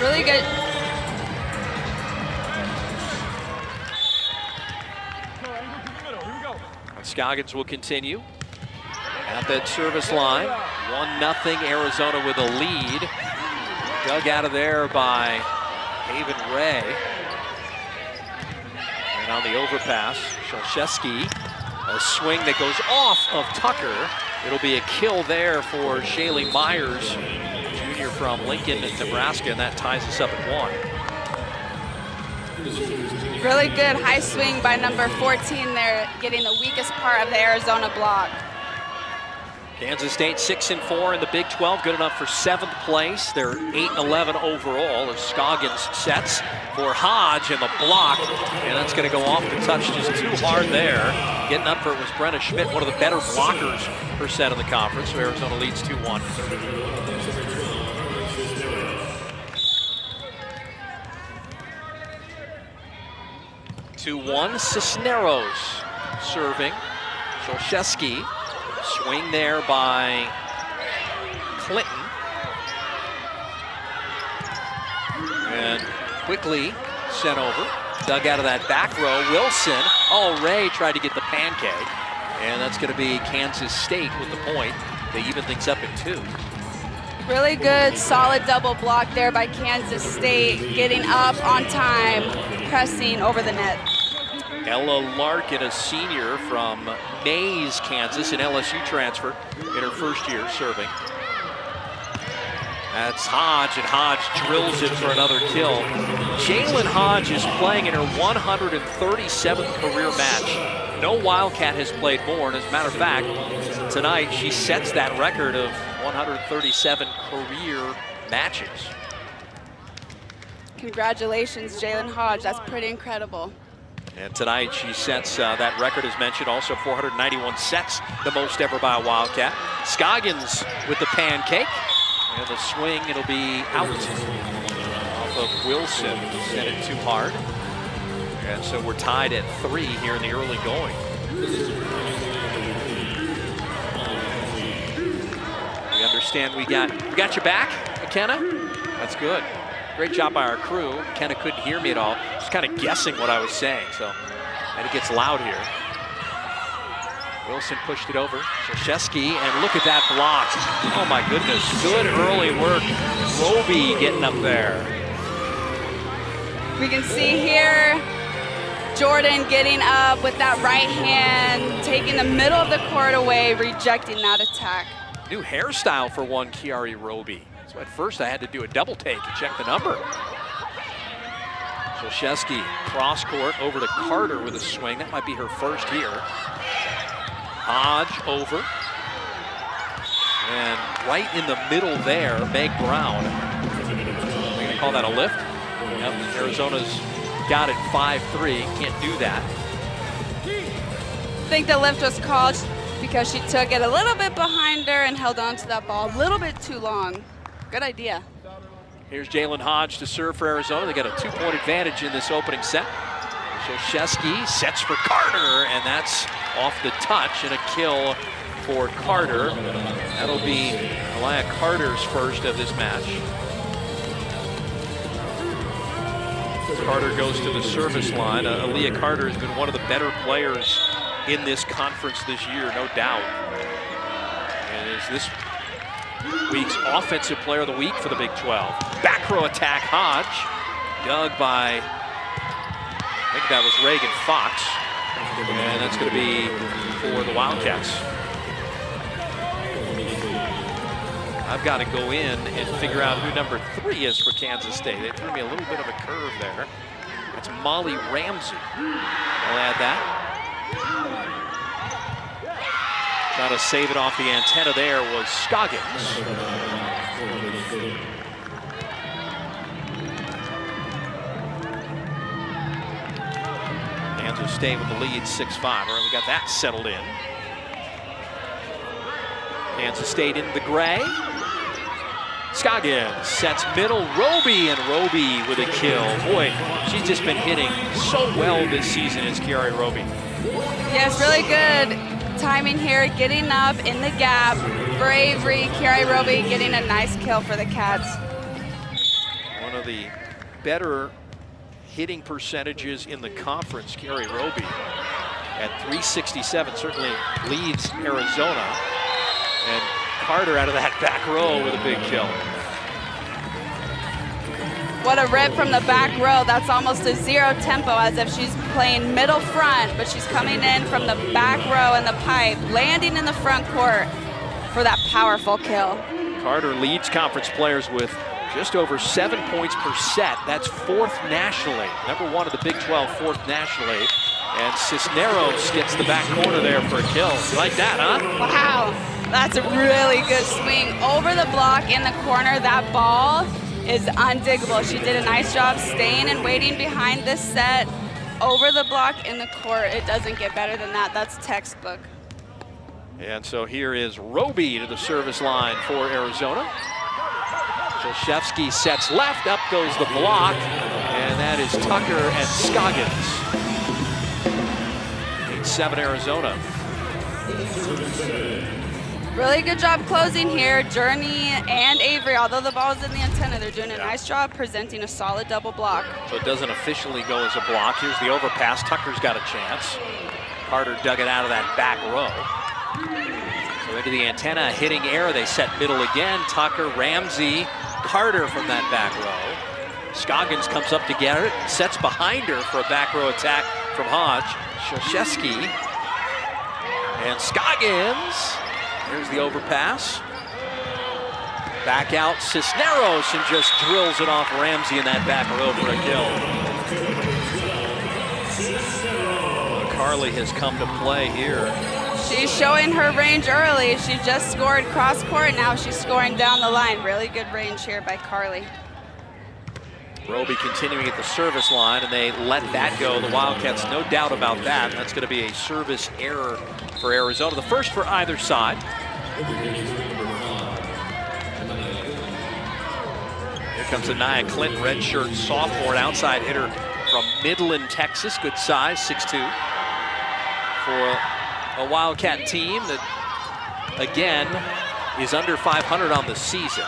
Really good. Scoggins will continue at that service line. 1-0 Arizona with a lead. Dug out of there by Haven Ray. And on the overpass, Shalszewski, a swing that goes off of Tucker. It'll be a kill there for Shaylee Myers, junior from Lincoln, Nebraska, and that ties us up at 1. Really good high swing by number 14 there, getting the weakest part of the Arizona block. Kansas State 6-4 in the Big 12, good enough for 7th place. They're 8-11 overall as Scoggins sets for Hodge in the block, and that's going to go off the touch just too hard there. Getting up for it was Brenna Schmidt, one of the better blockers per set in the conference, so Arizona leads 2-1. Cisneros serving. Shalszewski. Swing there by Clinton. And quickly sent over. Dug out of that back row. Wilson. Oh, Ray tried to get the pancake. And that's going to be Kansas State with the point. They even things up at 2. Really good, solid double block there by Kansas State. Getting up on time, pressing over the net. Ella Larkin, a senior from Mays, Kansas, an LSU transfer in her first year serving. That's Hodge, and Hodge drills it for another kill. Jalen Hodge is playing in her 137th career match. No Wildcat has played more, and as a matter of fact, tonight she sets that record of 137 career matches. Congratulations, Jalen Hodge. That's pretty incredible. And tonight she sets that record, as mentioned, also 491 sets, the most ever by a Wildcat. Scoggins with the pancake. And the swing, it'll be out off of Wilson. Sent it too hard. And so we're tied at 3 here in the early going. We understand we got your back, McKenna. That's good. Great job by our crew. McKenna couldn't hear me at all. Just kind of guessing what I was saying, so. And it gets loud here. Wilson pushed it over. Shalszewski, and look at that block. Oh my goodness, good early work. Roby getting up there. We can see here, Jordan getting up with that right hand, taking the middle of the court away, rejecting that attack. New hairstyle for one Kiari Roby. So at first I had to do a double take and check the number. Shalszewski, cross court over to Carter with a swing. That might be her first here. Hodge over. And right in the middle there, Meg Brown. Are we gonna call that a lift? Yep, Arizona's got it 5-3, can't do that. I think the lift was called because she took it a little bit behind her and held on to that ball a little bit too long. Good idea. Here's Jalen Hodge to serve for Arizona. They got a 2-point advantage in this opening set. Shalszewski sets for Carter, and that's off the touch and a kill for Carter. That'll be Aliyah Carter's first of this match. Carter goes to the service line. Aliyah Carter has been one of the better players in this conference this year, no doubt. And is this week's Offensive Player of the Week for the Big 12. Back row attack, Hodge. Dug by, I think that was Reagan Fox. And that's going to be for the Wildcats. I've got to go in and figure out who number 3 is for Kansas State. They threw me a little bit of a curve there. It's Molly Ramsey. I'll add that. Trying to save it off the antenna there was Scoggins. Kansas State with the lead 6-5. All right, we got that settled in. Kansas State in the gray. Scoggins sets middle, Roby, and Roby with a kill. Boy, she's just been hitting so well this season as Kiari Roby. Yes, really good timing here, getting up in the gap for Avery. Kiari Roby getting a nice kill for the Cats. One of of the better hitting percentages in the conference, Carrie Roby, at .367, certainly leads Arizona. And Carter out of that back row with a big kill. What a rip from the back row. That's almost a zero tempo, as if she's playing middle front, but she's coming in from the back row in the pipe, landing in the front court for that powerful kill. Carter leads conference players with just over 7 points per set. That's 4th nationally. Number 1 of the Big 12, 4th nationally. And Cisneros gets the back corner there for a kill. You like that, huh? Wow, that's a really good swing over the block in the corner. That ball is undiggable. She did a nice job staying and waiting behind this set over the block in the court. It doesn't get better than that. That's textbook. And so here is Roby to the service line for Arizona. Olszewski sets left, up goes the block, and that is Tucker and Scoggins. 8-7 Arizona. Really good job closing here. Journey and Avery, although the ball is in the antenna, they're doing a nice job presenting a solid double block. So it doesn't officially go as a block. Here's the overpass. Tucker's got a chance. Carter dug it out of that back row. So into the antenna, hitting air. They set middle again. Tucker, Ramsey, Carter from that back row. Scoggins comes up to get it, sets behind her for a back row attack from Hodge. Olszewski and Scoggins. Here's the overpass. Back out Cisneros and just drills it off Ramsey in that back row for a kill. Carly has come to play here. She's showing her range early. She just scored cross court. Now she's scoring down the line. Really good range here by Carly. Roby continuing at the service line, and they let that go. The Wildcats, no doubt about that. That's going to be a service error for Arizona. The first for either side. Here comes Anaya Clinton, redshirt sophomore, an outside hitter from Midland, Texas. Good size, 6'2". For a Wildcat team that, again, is under 500 on the season.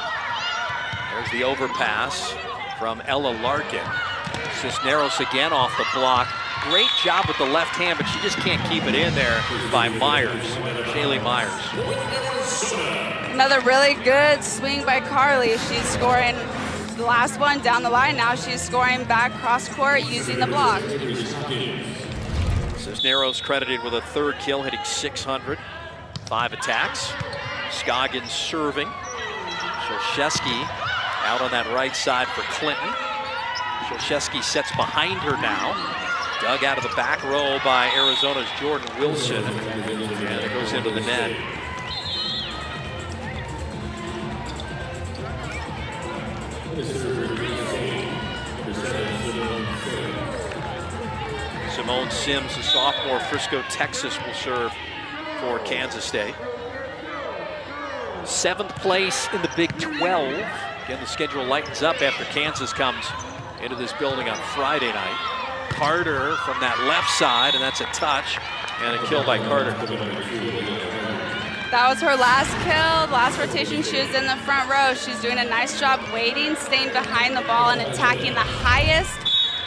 There's the overpass from Ella Larkin. Cisneros again off the block. Great job with the left hand, but she just can't keep it in there by Myers, Shaylee Myers. Another really good swing by Carly. She's scoring the last one down the line. Now she's scoring back cross court using the block. Cisneros credited with a 3rd kill, hitting .600. 5 attacks. Scoggins serving. Olszewski out on that right side for Clinton. Olszewski sets behind her now. Dug out of the back row by Arizona's Jordan Wilson. And it goes into the net. Simone Sims, a sophomore, Frisco, Texas, will serve for Kansas State. 7th place in the Big 12. Again, the schedule lightens up after Kansas comes into this building on Friday night. Carter from that left side, and that's a touch, and a kill by Carter. That was her last kill, last rotation. She was in the front row. She's doing a nice job waiting, staying behind the ball, and attacking the highest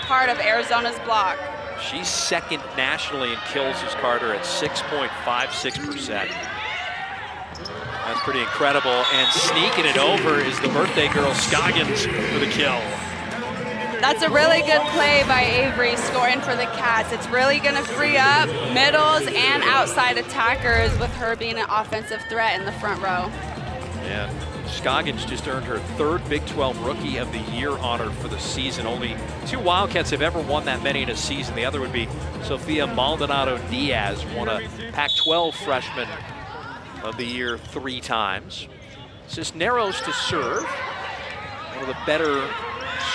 part of Arizona's block. She's 2nd nationally in kills as Carter at 6.56%. That's pretty incredible, and sneaking it over is the birthday girl Scoggins for the kill. That's a really good play by Avery, scoring for the Cats. It's really going to free up middles and outside attackers with her being an offensive threat in the front row. And Scoggins just earned her 3rd Big 12 Rookie of the Year honor for the season. Only 2 Wildcats have ever won that many in a season. The other would be Sofia Maldonado Diaz, won a Pac-12 Freshman of the Year 3 times. Cisneros to serve, one of the better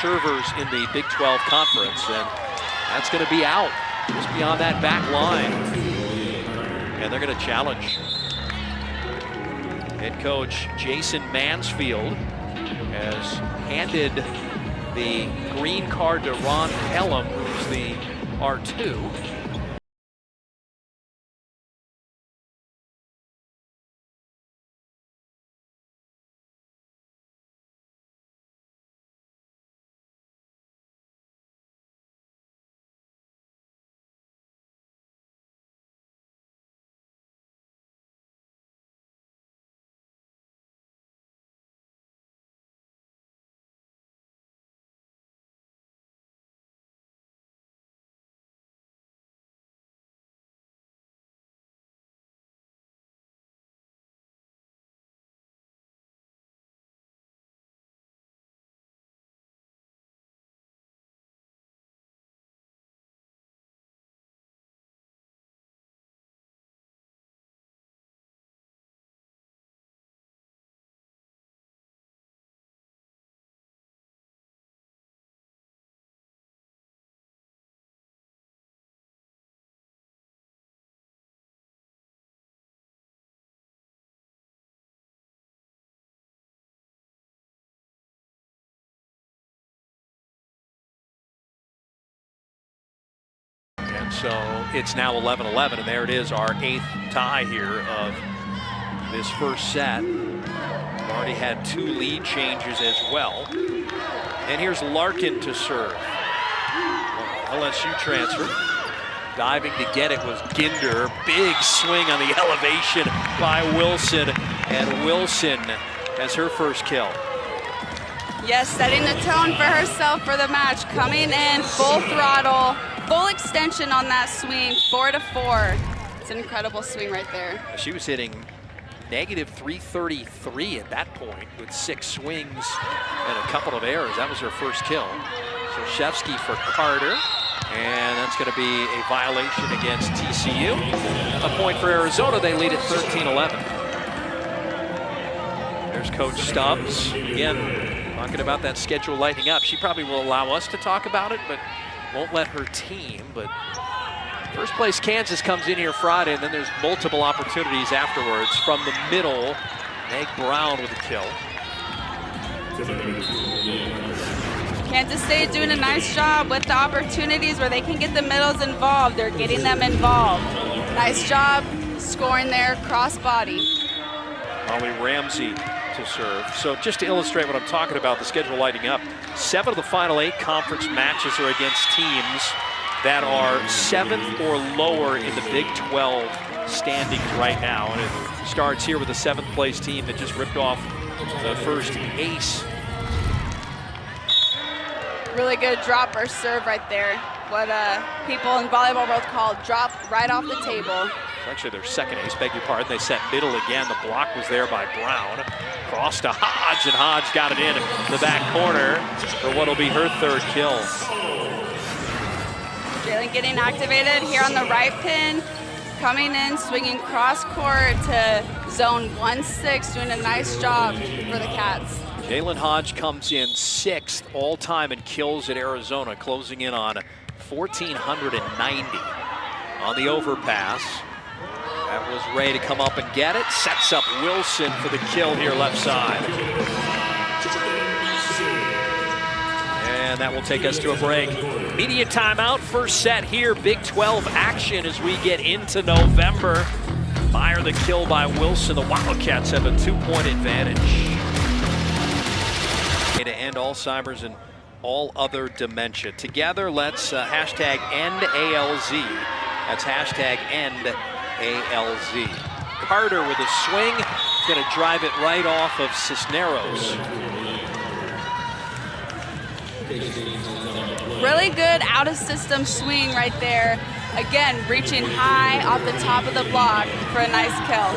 servers in the Big 12 Conference, and that's going to be out just beyond that back line. And they're going to challenge. Head coach Jason Mansfield has handed the green card to Ron Pelham, who's the R2. And so it's now 11-11, and there it is, our 8th tie here of this first set. We've already had 2 lead changes as well. And here's Larkin to serve. LSU transfer. Diving to get it was Ginder. Big swing on the elevation by Wilson. And Wilson has her first kill. Yes, setting the tone for herself for the match. Coming in full throttle, full extension on that swing, 4-4. It's an incredible swing right there. She was hitting negative 333 at that point with 6 swings and a couple of errors. That was her first kill. So Shevsky for Carter, and that's going to be a violation against TCU. A point for Arizona. They lead at 13-11. There's Coach Stubbs again talking about that schedule lightening up. She probably will allow us to talk about it, but won't let her team. But first place Kansas comes in here Friday, and then there's multiple opportunities afterwards. From the middle, Meg Brown with a kill. Kansas State doing a nice job with the opportunities where they can get the middles involved. They're getting them involved. Nice job scoring there, cross body. Molly Ramsey to serve. So just to illustrate what I'm talking about, the schedule lighting up, 7 of the final 8 conference matches are against teams that are 7th or lower in the Big 12 standings right now. And it starts here with the 7th place team that just ripped off the first ace. Really good drop or serve right there. What people in volleyball world call drop right off the table. Actually their second ace, beg your pardon. They set middle again. The block was there by Brown. Cross to Hodge, and Hodge got it in the back corner for what'll be her 3rd kill. Jalen getting activated here on the right pin. Coming in, swinging cross court to zone 1-6, doing a nice job for the Cats. Jalen Hodge comes in 6th all time in kills at Arizona, closing in on 1,490 on the overpass. That was Ray to come up and get it. Sets up Wilson for the kill here left side. And that will take us to a break. Media timeout, first set here. Big 12 action as we get into November. Fire the kill by Wilson. The Wildcats have a 2-point advantage. To end Alzheimer's and all other dementia. Together, let's hashtag end ALZ. That's hashtag end ALZ. Carter with a swing. He's going to drive it right off of Cisneros. Really good out-of-system swing right there. Again, reaching high off the top of the block for a nice kill.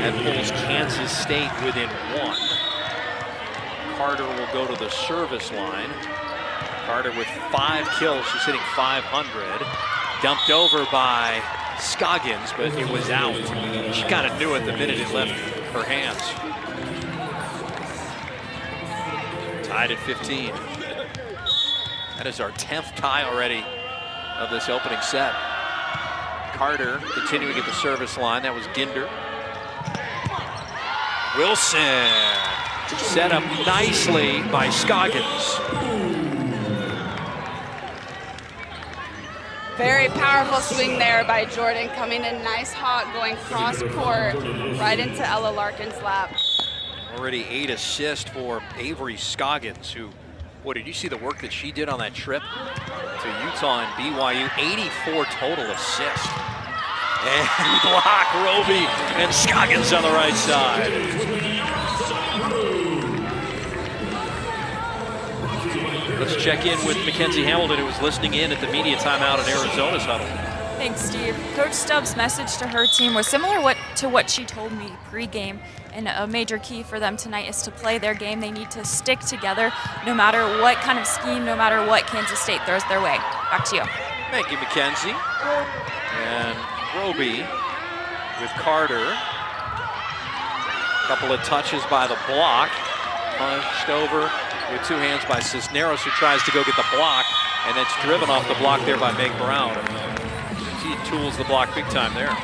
That pulls Kansas State within 1. Carter will go to the service line. Carter with 5 kills. She's hitting 500. Dumped over by Scoggins, but it was out. She kind of knew it the minute it left her hands. Tied at 15. That is our 10th tie already of this opening set. Carter continuing at the service line. That was Ginder. Wilson set up nicely by Scoggins. Very powerful swing there by Jordan, coming in nice hot, going cross court right into Ella Larkin's lap. Already 8 assists for Avery Scoggins, who, boy, did you see the work that she did on that trip to Utah and BYU? 84 total assists. And block Roby and Scoggins on the right side. Let's check in with Mackenzie Hamilton, who was listening in at the media timeout in Arizona's huddle. Thanks, Steve. Coach Stubbs' message to her team was similar to what she told me pre-game, and a major key for them tonight is to play their game. They need to stick together no matter what kind of scheme, no matter what Kansas State throws their way. Back to you. Thank you, Mackenzie. And Roby with Carter. A couple of touches by the block. Punched over with 2 hands by Cisneros, who tries to go get the block, and it's driven off the block there by Meg Brown. She tools the block big time there.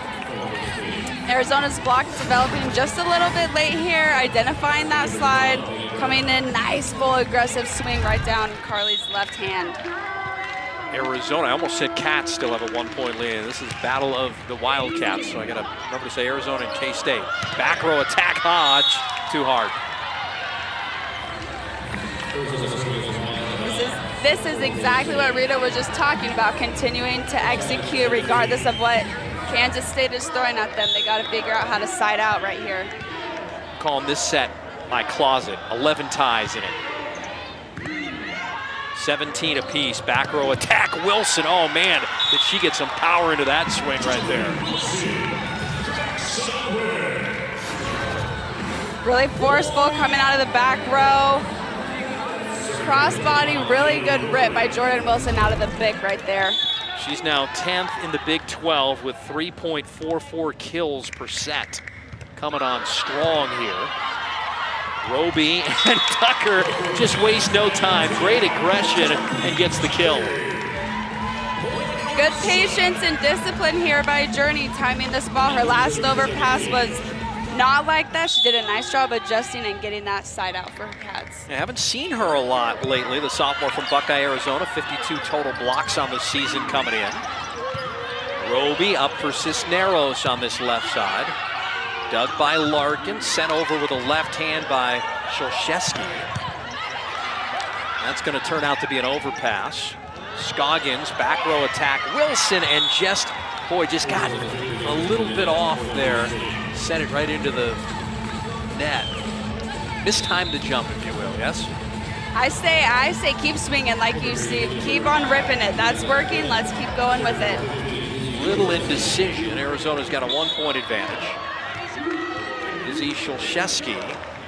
Arizona's block developing just a little bit late here, identifying that slide, coming in nice, full, aggressive swing right down Carly's left hand. Arizona, I almost said Cats still have a 1-point lead. This is battle of the Wildcats, so I gotta remember to say Arizona and K-State. Back row attack, Hodge, too hard. This is exactly what Rita was just talking about, continuing to execute regardless of what Kansas State is throwing at them. They gotta figure out how to side out right here. Calling this set my closet, 11 ties in it. 17 apiece, back row attack, Wilson. Oh man, did she get some power into that swing right there. Really forceful coming out of the back row. Crossbody, really good rip by Jordan Wilson out of the pick right there. She's now 10th in the Big 12 with 3.44 kills per set. Coming on strong here. Roby and Tucker just waste no time. Great aggression and gets the kill. Good patience and discipline here by Journey timing this ball. Her last overpass was not like that. She did a nice job adjusting and getting that side out for her Cats. I haven't seen her a lot lately. The sophomore from Buckeye, Arizona, 52 total blocks on the season coming in. Roby up for Cisneros on this left side. Dug by Larkin, sent over with a left hand by Shulshevsky. That's going to turn out to be an overpass. Scoggins, back row attack. Wilson and just got a little bit off there. Sent it right into the net. Mistimed the jump, if you will, yes? I say keep swinging like you see. Keep on ripping it. That's working. Let's keep going with it. Little indecision. Arizona's got a 1-point advantage. Izzy Shulshevsky.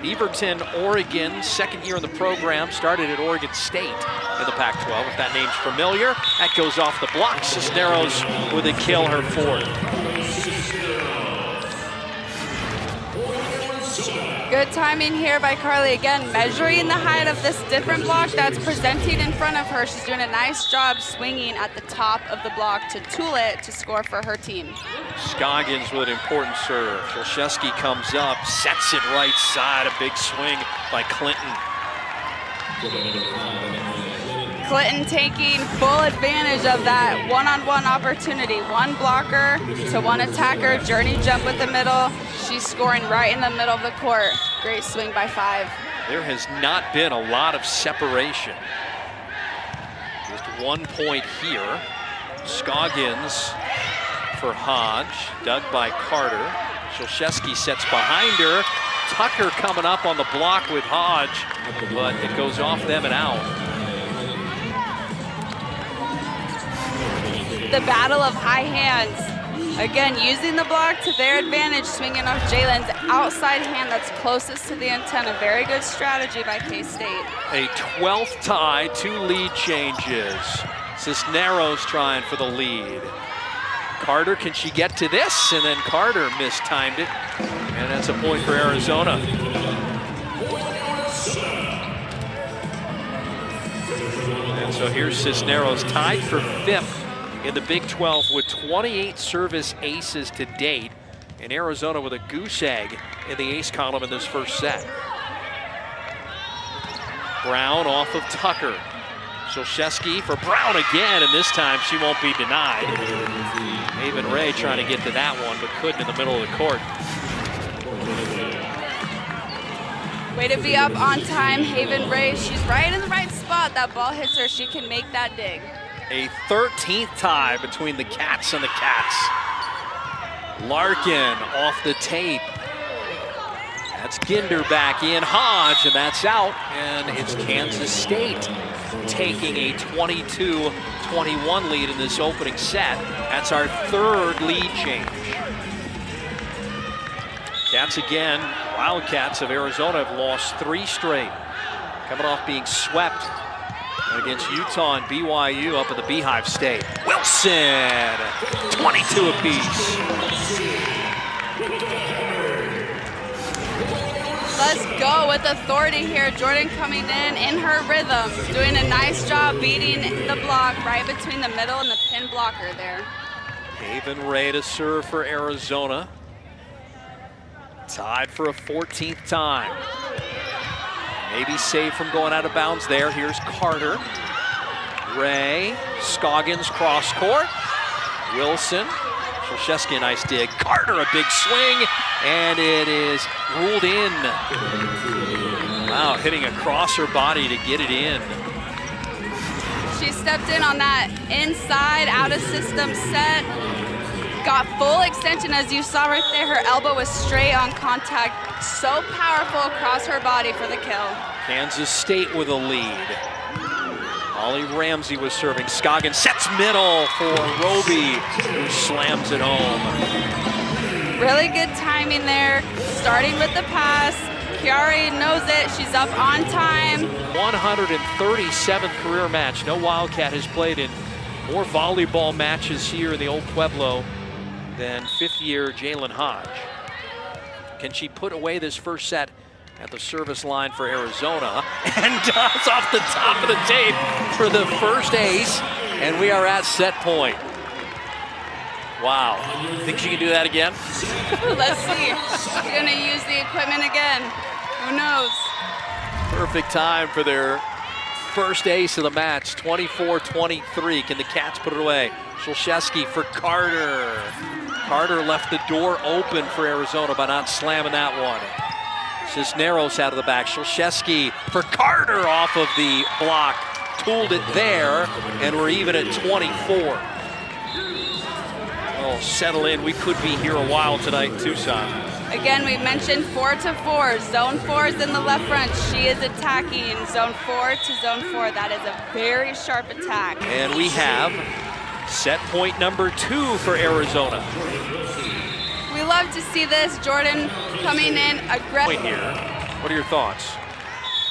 Beaverton, Oregon, second year in the program, started at Oregon State in the Pac-12. If that name's familiar, that goes off the block. Cisneros with a kill, her fourth. Good timing here by Carly. Again, measuring the height of this different block that's presenting in front of her. She's doing a nice job swinging at the top of the block to tool it to score for her team. Scoggins with an important serve. Shulshevsky comes up, sets it right side. A big swing by Clinton. Clinton taking full advantage of that one-on-one opportunity. One blocker to one attacker. Journey jump with the middle. She's scoring right in the middle of the court. Great swing by 5. There has not been a lot of separation. Just 1 point here. Scoggins for Hodge, dug by Carter. Shulshevsky sets behind her. Tucker coming up on the block with Hodge, but it goes off them and out. The battle of high hands. Again, using the block to their advantage, swinging off Jalen's outside hand that's closest to the antenna. Very good strategy by K-State. A 12th tie, 2 lead changes. Cisneros trying for the lead. Carter, can she get to this? And then Carter mistimed it. And that's a point for Arizona. And so here's Cisneros tied for 5th in the Big 12 with 28 service aces to date. And Arizona with a goose egg in the ace column in this first set. Brown off of Tucker. Shulshevsky for Brown again, and this time she won't be denied. Haven Ray trying to get to that one, but couldn't in the middle of the court. Way to be up on time, Haven Ray. She's right in the right spot. That ball hits her. She can make that dig. A 13th tie between the Cats and the Cats. Larkin off the tape. That's Ginder back in. Hodge, and that's out. And it's Kansas State taking a 22-21 lead in this opening set. That's our 3rd lead change. Cats again, Wildcats of Arizona have lost 3 straight. Coming off being swept against Utah and BYU up at the Beehive State. Wilson, 22 apiece. Let's go with authority here. Jordan coming in her rhythm, doing a nice job beating the block right between the middle and the pin blocker there. Haven Ray to serve for Arizona. Tied for a 14th time. Maybe saved from going out of bounds there. Here's Carter. Ray, Scoggins cross court. Wilson, Szolszewski, a nice dig. Carter, a big swing, and it is ruled in. Wow, hitting across her body to get it in. She stepped in on that inside, out of system set. Got full extension, as you saw right there. Her elbow was straight on contact. So powerful across her body for the kill. Kansas State with a lead. Ollie Ramsey was serving. Scoggins sets middle for Roby, who slams it home. Really good timing there, starting with the pass. Chiari knows it, she's up on time. 137th career match. No Wildcat has played in more volleyball matches here in the Old Pueblo than fifth-year Jalen Hodge. Can she put away this first set at the service line for Arizona? And does off the top of the tape for the first ace. And we are at set point. Wow. Think she can do that again? Let's see. She's going to use the equipment again. Who knows? Perfect time for their first ace of the match. 24-23. Can the Cats put it away? Szolszewski for Carter. Carter left the door open for Arizona by not slamming that one. Cisneros out of the back. Szolszewski for Carter off of the block. Tooled it there, and we're even at 24. Oh, settle in. We could be here a while tonight in Tucson. Again, we mentioned 4-4. Zone 4 is in the left front. She is attacking zone 4 to zone 4. That is a very sharp attack. And we have set point number 2 for Arizona. We love to see this. Jordan coming in aggressive. Here. What are your thoughts?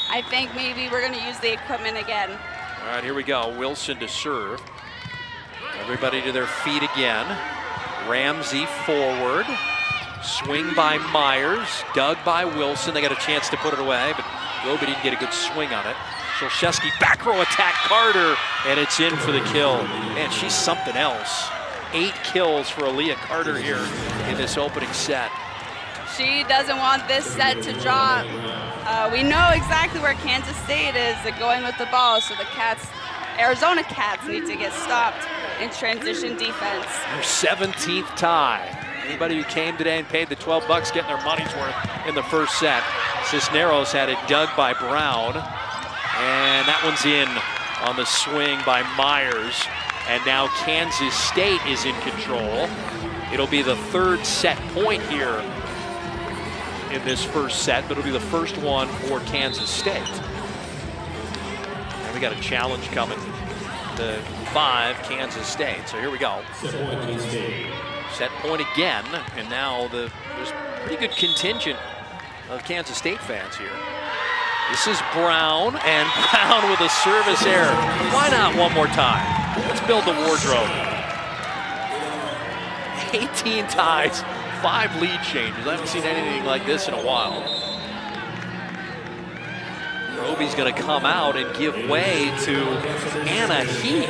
I think maybe we're going to use the equipment again. All right, here we go. Wilson to serve. Everybody to their feet again. Ramsey forward. Swing by Myers. Dug by Wilson. They got a chance to put it away, but Roby didn't get a good swing on it. Szolszewski back row attack Carter, and it's in for the kill. Man, she's something else. 8 kills for Aaliyah Carter here in this opening set. She doesn't want this set to drop. We know exactly where Kansas State is going with the ball, so the Cats, Arizona Cats, need to get stopped in transition defense. Their 17th tie. Anybody who came today and paid the $12 getting their money's worth in the first set. Cisneros had it dug by Brown, and that one's in on the swing by Myers. And now Kansas State is in control. It'll be the third set point here in this first set, but it'll be the first one for Kansas State. And we got a challenge coming. The 5, Kansas State. So here we go. Set point again, and now there's a pretty good contingent of Kansas State fans here. This is Brown, and Brown with a service error. Why not one more time? Let's build the wardrobe. 18 ties, 5 lead changes. I haven't seen anything like this in a while. Roby's gonna come out and give way to Anna Heath.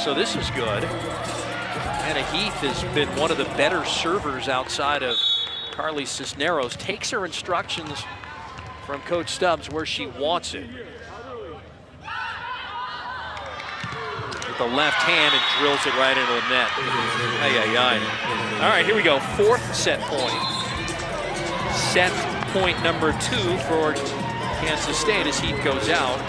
So this is good. Anna Heath has been one of the better servers outside of Carly Cisneros. Takes her instructions from Coach Stubbs where she wants it. With the left hand and drills it right into the net. Ay, ay, ay. All right, here we go. 4th set point. Set point number 2 for Kansas State as Heath goes out.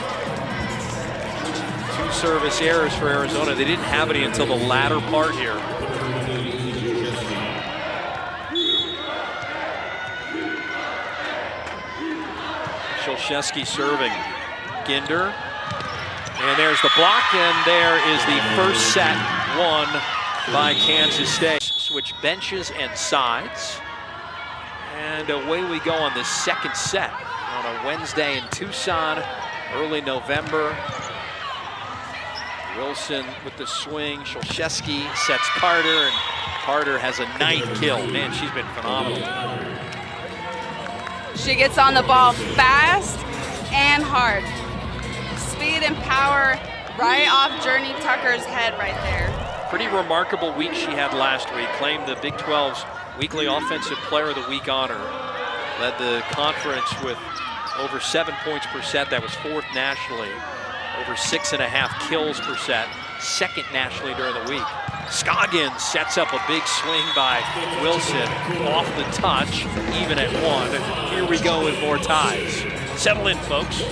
2 service errors for Arizona. They didn't have any until the latter part here. Szolszewski serving. Ginder. And there's the block, and there is the first set won by Kansas State. Switch benches and sides. And away we go on this second set on a Wednesday in Tucson, early November. Wilson with the swing. Szolszewski sets Carter, and Carter has a 9th kill. Man, she's been phenomenal. She gets on the ball fast and hard. Speed and power right off Journey Tucker's head right there. Pretty remarkable week she had last week. Claimed the Big 12's weekly Offensive Player of the Week honor. Led the conference with over 7 points per set. That was 4th nationally. over 6.5 kills per set, second nationally during the week. Scoggins sets up a big swing by Wilson off the touch, even at 1. Here we go with more ties. Settle in, folks.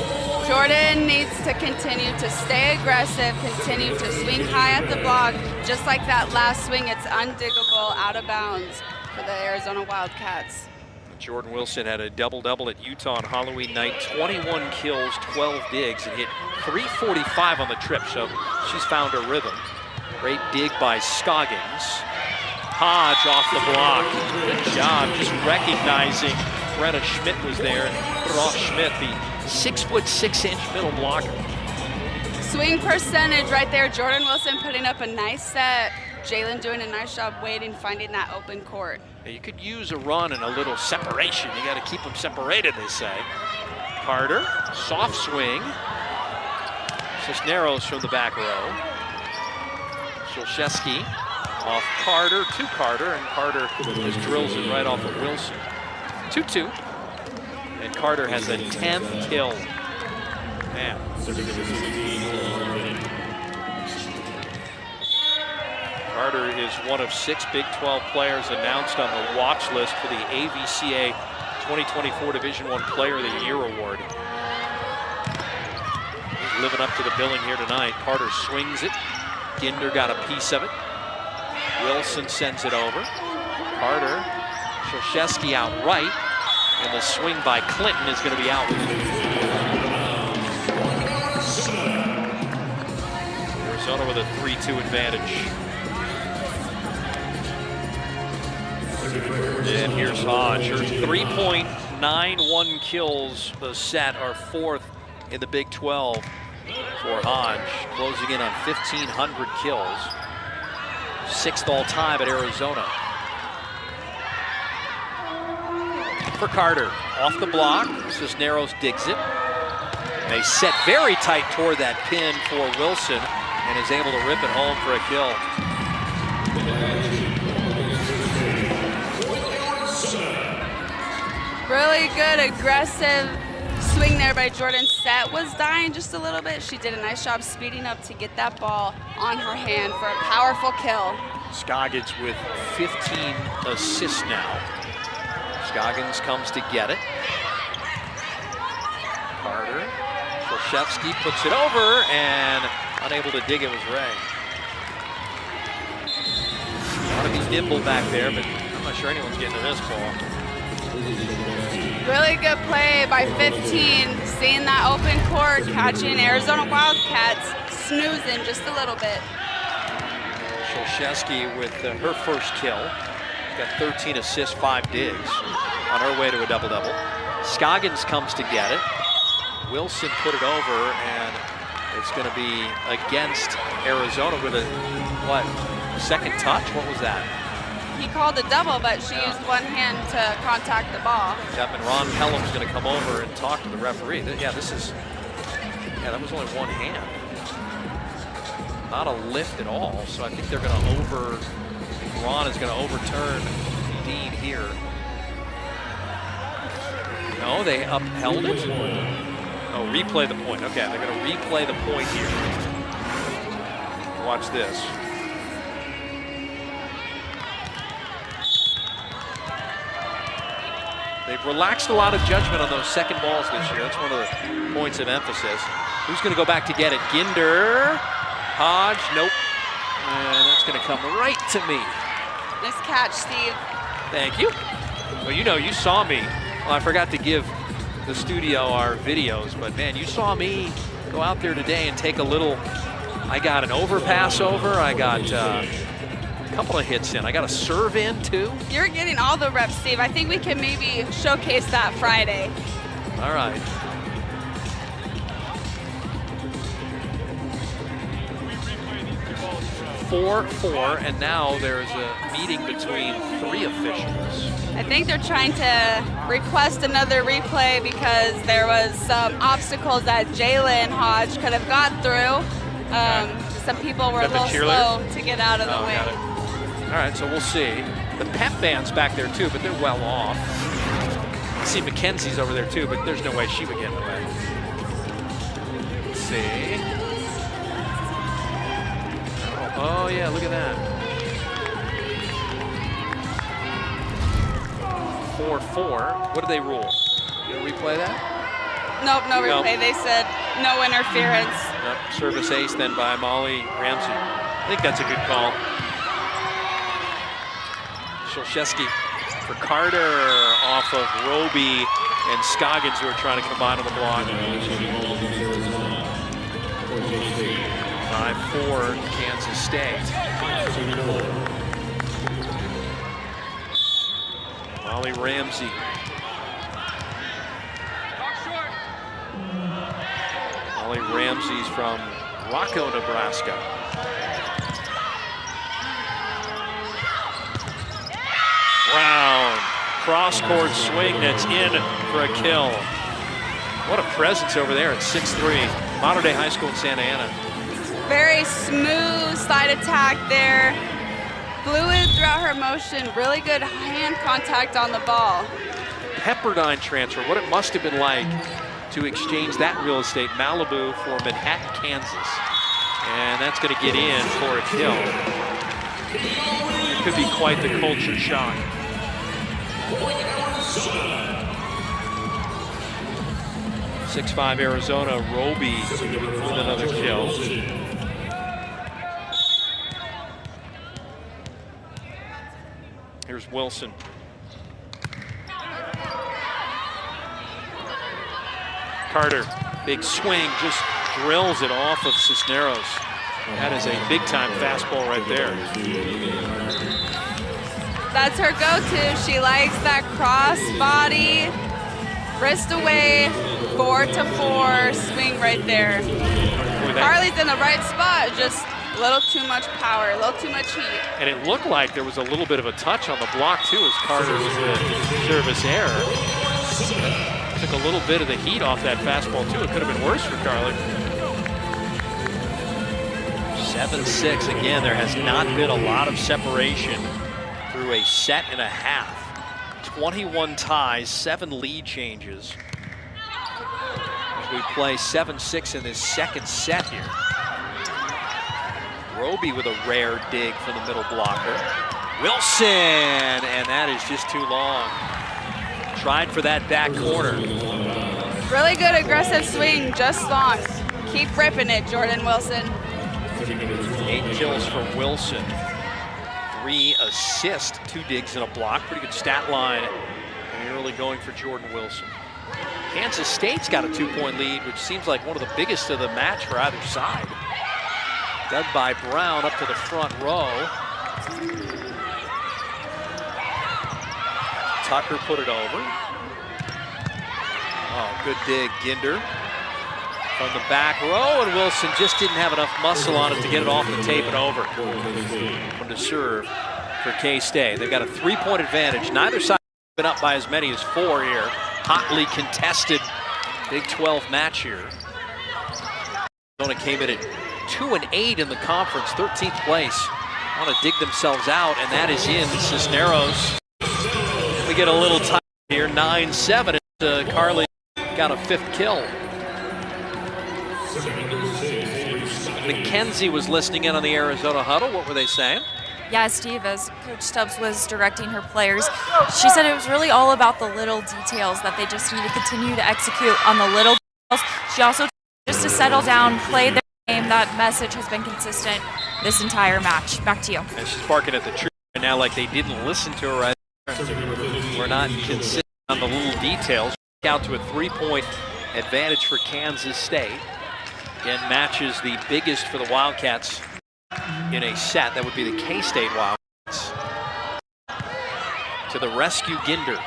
Jordan needs to continue to stay aggressive, continue to swing high at the block. Just like that last swing, it's undiggable, out of bounds for the Arizona Wildcats. Jordan Wilson had a double-double at Utah on Halloween night, 21 kills, 12 digs, and hit 345 on the trip, so she's found her rhythm. Great dig by Scoggins. Hodge off the block. Good job just recognizing Greta Schmidt was there and put off Schmidt, the 6'6" middle blocker. Swing percentage right there. Jordan Wilson putting up a nice set. Jalen doing a nice job waiting, finding that open court. You could use a run and a little separation. You got to keep them separated, they say. Carter, soft swing. Cisneros from the back row. Solszewski off Carter to Carter, and Carter just drills it right off of Wilson. 2-2. And Carter has a 10th kill. Man. Carter is one of 6 Big 12 players announced on the watch list for the AVCA 2024 Division I Player of the Year Award. He's living up to the billing here tonight. Carter swings it. Ginder got a piece of it. Wilson sends it over. Carter, Solszewski out right, and the swing by Clinton is going to be out. Arizona with a 3-2 advantage. And here's Hodge. Her 3.91 kills a set are 4th in the Big 12 for Hodge, closing in on 1,500 kills. 6th all-time at Arizona. For Carter, off the block, Cisneros digs it. They set very tight toward that pin for Wilson and is able to rip it home for a kill. Really good, aggressive swing there by Jordan. Set was dying just a little bit. She did a nice job speeding up to get that ball on her hand for a powerful kill. Scoggins with 15 assists now. Scoggins comes to get it. Carter, Solszewski puts it over, and unable to dig it was Ray. Want to be nimble back there, but I'm not sure anyone's getting to this ball. Really good play by 15, seeing that open court, catching Arizona Wildcats snoozing just a little bit. Solszewski with her first kill. Got 13 assists, 5 digs on her way to a double-double. Scoggins comes to get it. Wilson put it over, and it's going to be against Arizona with a, second touch? What was that? He called a double, but she used one hand to contact the ball. Yep, and Ron Pelham's going to come over and talk to the referee. That was only one hand. Not a lift at all, so I think they're going to Ron is going to overturn Dean here. No, they upheld it. Oh, replay the point. Okay, they're going to replay the point here. Watch this. They've relaxed a lot of judgment on those second balls this year. That's one of the points of emphasis. Who's going to go back to get it? Ginder, Hodge, nope. And that's going to come right to me. Nice catch, Steve. Thank you. Well, you saw me. Well, I forgot to give the studio our videos, but man, you saw me go out there today and take a little, I got an overpass over, I got a couple of hits in. I got a serve in too. You're getting all the reps, Steve. I think we can maybe showcase that Friday. All right. Four, and now there's a meeting between 3 officials. I think they're trying to request another replay because there was some obstacles that Jalen Hodge could have got through. Some people were a little slow to get out of the way. All right, so we'll see. The pep band's back there too, but they're well off. You see Mackenzie's over there too, but there's no way she would get in the way. Let's see. yeah, look at that. 4-4. What did they rule? You gonna replay that? Nope, no replay. They said no interference. Nope. Service ace then by Molly Ramsey. I think that's a good call. Shulshevsky for Carter off of Roby and Scoggins, who are trying to combine on the block. 5-4 Kansas State. Molly Ramsey. Molly Ramsey's from Rocco, Nebraska. Brown, cross-court swing that's in for a kill. What a presence over there at 6'3". Modern Day High School in Santa Ana. Very smooth side attack there. Fluid throughout her motion. Really good hand contact on the ball. Pepperdine transfer, what it must have been like to exchange that real estate, Malibu for Manhattan, Kansas. And that's going to get in for a kill. It could be quite the culture shock. 6'5" Arizona, Roby with another kill. Here's Wilson. Carter, big swing, just drills it off of Cisneros. That is a big-time fastball right there. That's her go-to. She likes that cross body, wrist away, 4-4 swing right there. Carly's in the right spot, just a little too much power, a little too much heat. And it looked like there was a little bit of a touch on the block too as Carter was the service error. Took a little bit of the heat off that fastball too. It could have been worse for Carly. 7-6 again. There has not been a lot of separation through a set and a half. 21 ties, 7 lead changes. As we play 7-6 in this second set here. Roby with a rare dig from the middle blocker. Wilson, and that is just too long. Tried for that back corner. Really good aggressive swing, just long. Keep ripping it, Jordan Wilson. 8 kills for Wilson. 3 assists, 2 digs and a block. Pretty good stat line in the early going for Jordan Wilson. Kansas State's got a 2-point lead, which seems like one of the biggest of the match for either side. Dug by Brown up to the front row. Tucker put it over. Oh, good dig, Ginder. From the back row, and Wilson just didn't have enough muscle on it to get it off the tape and over. One to serve for K-State. They've got a 3-point advantage. Neither side has been up by as many as 4 here. Hotly contested Big 12 match here. Arizona came in at 2-8 in the conference, 13th place. Want to dig themselves out, and that is in. Cisneros. We get a little tight here, 9-7. Carly got a 5th kill. McKenzie was listening in on the Arizona huddle. What were they saying? Yeah, Steve, as Coach Stubbs was directing her players, she said it was really all about the little details, that they just need to continue to execute on the little details. She also just to settle down, play their game. That message has been consistent this entire match. Back to you. And she's barking at the tree right now like they didn't listen to her right there. We're not consistent on the little details. Out to a 3-point advantage for Kansas State. Again, matches the biggest for the Wildcats in a set. That would be the K-State Wildcats. To the rescue, Ginder.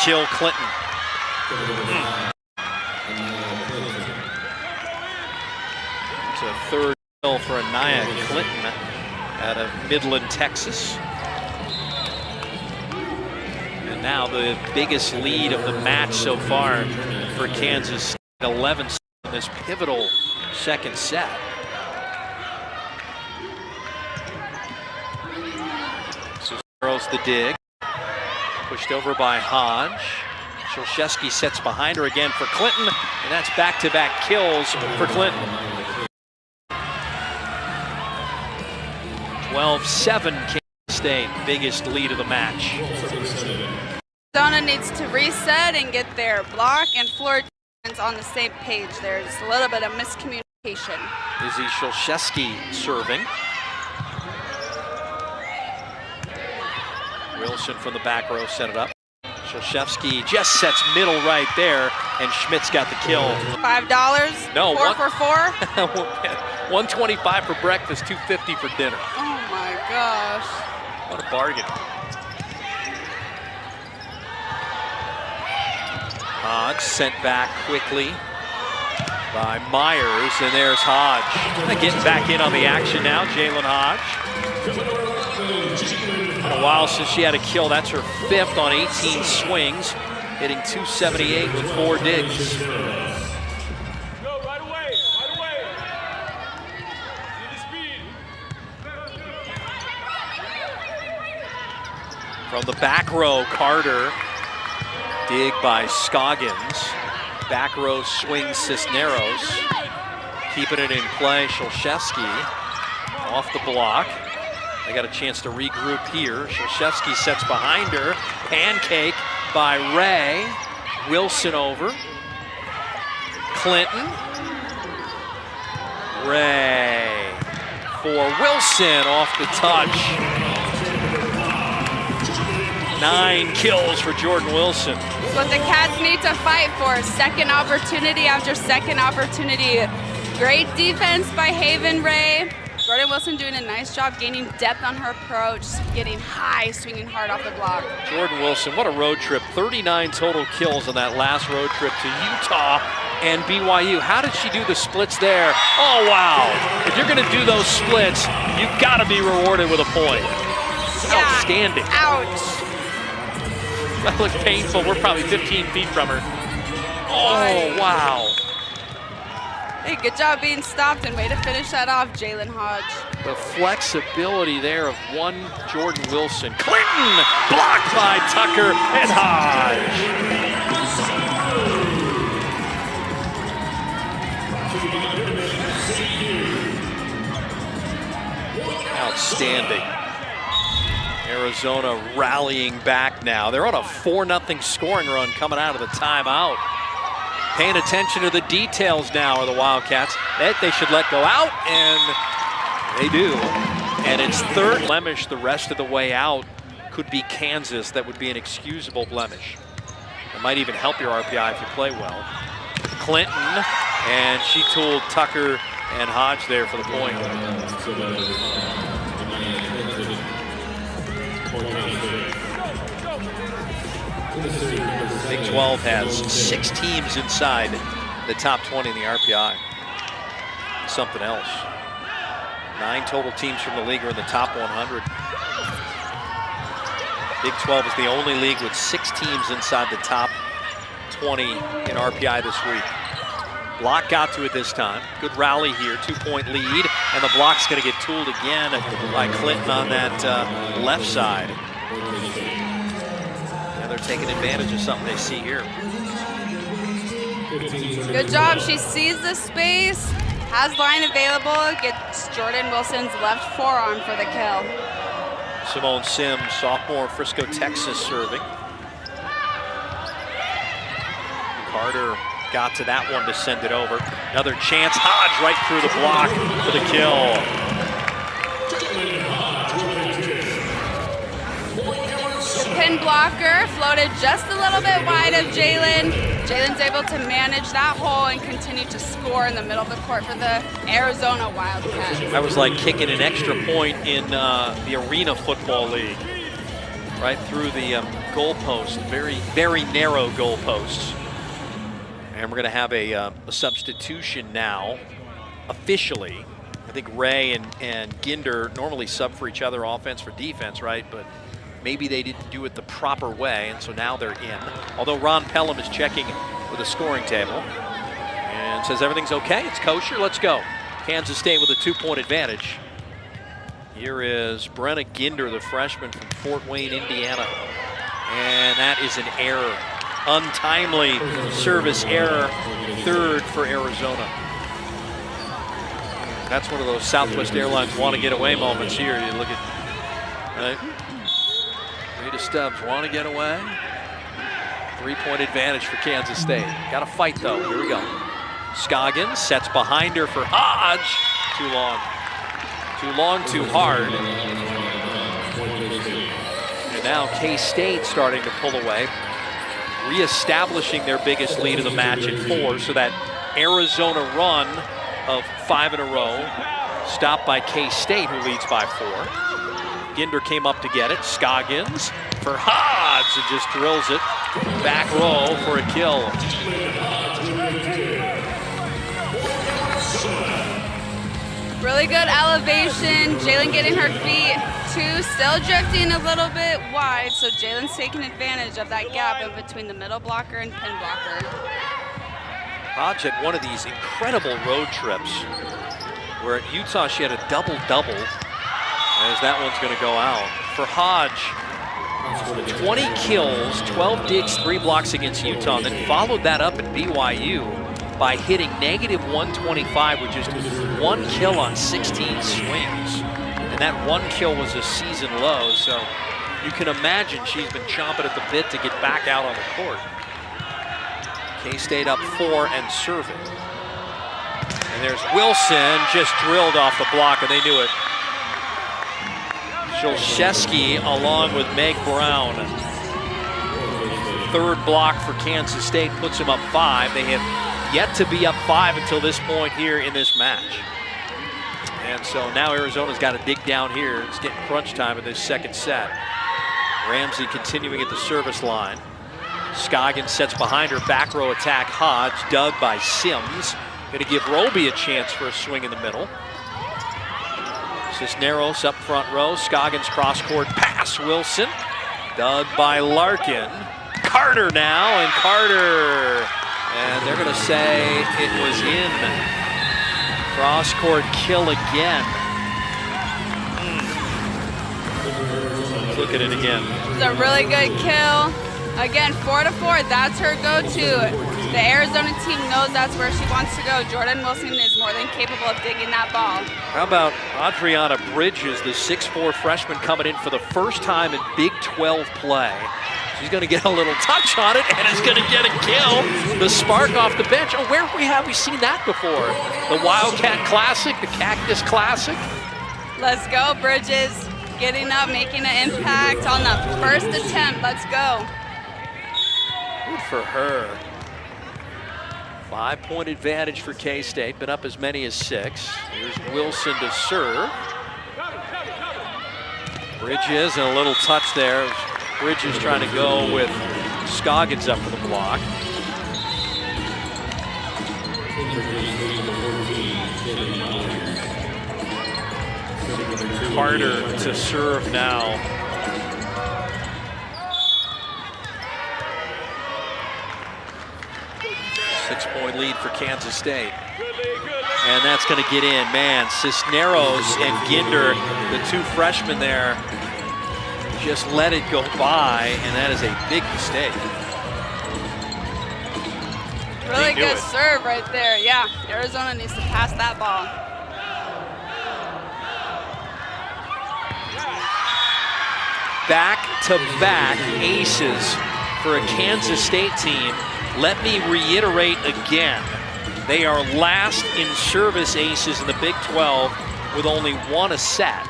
Kill Clinton. It's a 3rd kill for Anaya Clinton out of Midland, Texas. And now the biggest lead of the match so far for Kansas State, 11 in this pivotal second set. So Cisneros the dig, pushed over by Hodge. Szulczewski sets behind her again for Clinton, and that's back-to-back kills for Clinton. 12-7 Kansas State, biggest lead of the match. Arizona needs to reset and get their block and floor defense on the same page. There's a little bit of miscommunication. Izzy Szulczewski serving. Wilson from the back row set it up. Szulczewski just sets middle right there, and Schmidt's got the kill. $5? No, 4 for 4? $125 for breakfast, $250 for dinner. Oh my gosh. What a bargain. Hodge sent back quickly by Myers, and there's Hodge. Getting back in on the action now, Jalen Hodge. Been a while since she had a kill. That's her 5th on 18 swings, hitting .278 with 4 digs. Go, right away, right away. See the speed. From the back row, Carter. Dig by Scoggins. Back row swing Cisneros. Keeping it in play, Szulczewski off the block. They got a chance to regroup here. Szulczewski sets behind her. Pancake by Ray. Wilson over. Clinton. Ray for Wilson off the touch. 9 kills for Jordan Wilson. That's what the Cats need to fight for. Second opportunity after second opportunity. Great defense by Haven Ray. Jordan Wilson doing a nice job gaining depth on her approach, getting high, swinging hard off the block. Jordan Wilson, what a road trip. 39 total kills on that last road trip to Utah and BYU. How did she do the splits there? Oh, wow. If you're going to do those splits, you've got to be rewarded with a point. Yeah. Outstanding. Ouch. That looked painful. We're probably 15 feet from her. Oh, wow. Hey, good job being stopped, and way to finish that off, Jalen Hodge. The flexibility there of one Jordan Wilson. Clinton blocked by Tucker and Hodge. Outstanding. Arizona rallying back now. They're on a 4-0 scoring run coming out of the timeout. Paying attention to the details now are the Wildcats. That they should let go out, and they do. And it's third blemish the rest of the way out. Could be Kansas. That would be an excusable blemish. It might even help your RPI if you play well. Clinton, and she tooled Tucker and Hodge there for the point. Big 12 has 6 teams inside the top 20 in the RPI. Something else. 9 total teams from the league are in the top 100. Big 12 is the only league with 6 teams inside the top 20 in RPI this week. Block got to it this time. Good rally here, 2-point lead, and the block's going to get tooled again by Clinton on that left side. They're taking advantage of something they see here. Good job. She sees the space, has line available, gets Jordan Wilson's left forearm for the kill. Simone Sims, sophomore, Frisco, Texas, serving. Carter got to that one to send it over. Another chance. Hodge right through the block for the kill. Pin blocker floated just a little bit wide of Jalen. Jalen's able to manage that hole and continue to score in the middle of the court for the Arizona Wildcats. That was like kicking an extra point in the Arena Football League. Right through the goalpost, very, very narrow goalposts. And we're going to have a substitution now, officially. I think Ray and Ginder normally sub for each other, offense for defense, right? But maybe they didn't do it the proper way, and so now they're in. Although Ron Pelham is checking with a scoring table and says everything's okay, it's kosher, let's go. Kansas State with a 2-point advantage. Here is Brenna Ginder, the freshman from Fort Wayne, Indiana. And that is an error untimely service error, third for Arizona. That's one of those Southwest Airlines want to get away moments here. You look at, right? Rita Stubbs want to get away. 3-point advantage for Kansas State. Got to fight though. Here we go. Scoggins sets behind her for Hodge. Too long. Too long, too hard. And now K-State starting to pull away, reestablishing their biggest lead of the match at 4, so that Arizona run of 5 in a row stopped by K-State, who leads by 4. Ginder came up to get it. Scoggins for Hodge and just drills it. Back row for a kill. Really good elevation. Jalen getting her feet. 2 still drifting a little bit wide, so Jalen's taking advantage of that gap in between the middle blocker and pin blocker. Hodge had one of these incredible road trips where at Utah she had a double-double, as that one's going to go out. For Hodge, 20 kills, 12 digs, 3 blocks against Utah, and then followed that up at BYU by hitting -125 with just 1 kill on 16 swings. And that 1 kill was a season low, so you can imagine she's been chomping at the bit to get back out on the court. K-State up 4 and serving. And there's Wilson, just drilled off the block, and they knew it. Shulshevsky along with Meg Brown. 3rd block for Kansas State puts them up 5. They have yet to be up 5 until this point here in this match. And so now Arizona's got to dig down here. It's getting crunch time in this second set. Ramsey continuing at the service line. Scoggins sets behind her, back row attack. Hodge dug by Sims. Going to give Roby a chance for a swing in the middle. Cisneros up front row. Scoggins cross-court pass. Wilson. Dug by Larkin. Carter now, and Carter. And they're going to say it was in. Cross-court kill again. Look at it again. It's a really good kill. Again, 4-4, that's her go-to. The Arizona team knows that's where she wants to go. Jordan Wilson is more than capable of digging that ball. How about Adriana Bridges, the 6'4" freshman coming in for the first time in Big 12 play. She's going to get a little touch on it, and it's going to get a kill. The spark off the bench. Oh, where have we seen that before? The Wildcat Classic, the Cactus Classic. Let's go, Bridges. Getting up, making an impact on the first attempt. Let's go. Good for her. 5-point advantage for K-State, been up as many as 6. Here's Wilson to serve. Bridges and a little touch there. Bridges trying to go with Scoggins up for the block. Carter to serve now. Six-point lead for Kansas State. And that's going to get in. Man, Cisneros and Ginder, the 2 freshmen there, just let it go by, and that is a big mistake. Really good serve right there. Yeah, Arizona needs to pass that ball. Back-to-back aces for a Kansas State team. Let me reiterate again, they are last in service aces in the Big 12 with only 1 a set.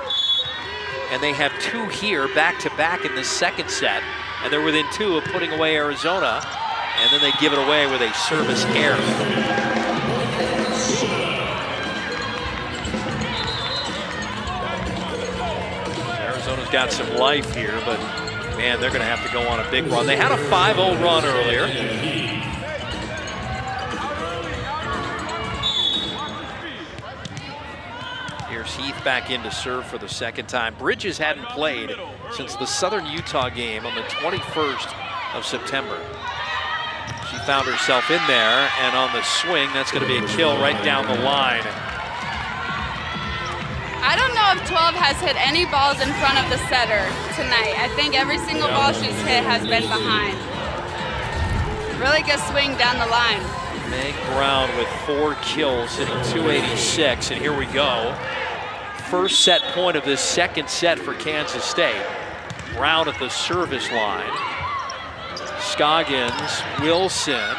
And they have 2 here back-to-back in the second set. And they're within 2 of putting away Arizona. And then they give it away with a service error. Arizona's got some life here, but man, they're going to have to go on a big run. They had a 5-0 run earlier. Here's Heath back in to serve for the second time. Bridges hadn't played since the Southern Utah game on the 21st of September. She found herself in there, and on the swing, that's going to be a kill right down the line. I don't know if 12 has hit any balls in front of the setter tonight. I think every single ball she's hit has been behind. Really good swing down the line. Meg Brown with 4 kills, hitting .286, and here we go. First set point of this second set for Kansas State. Brown at the service line. Scoggins, Wilson.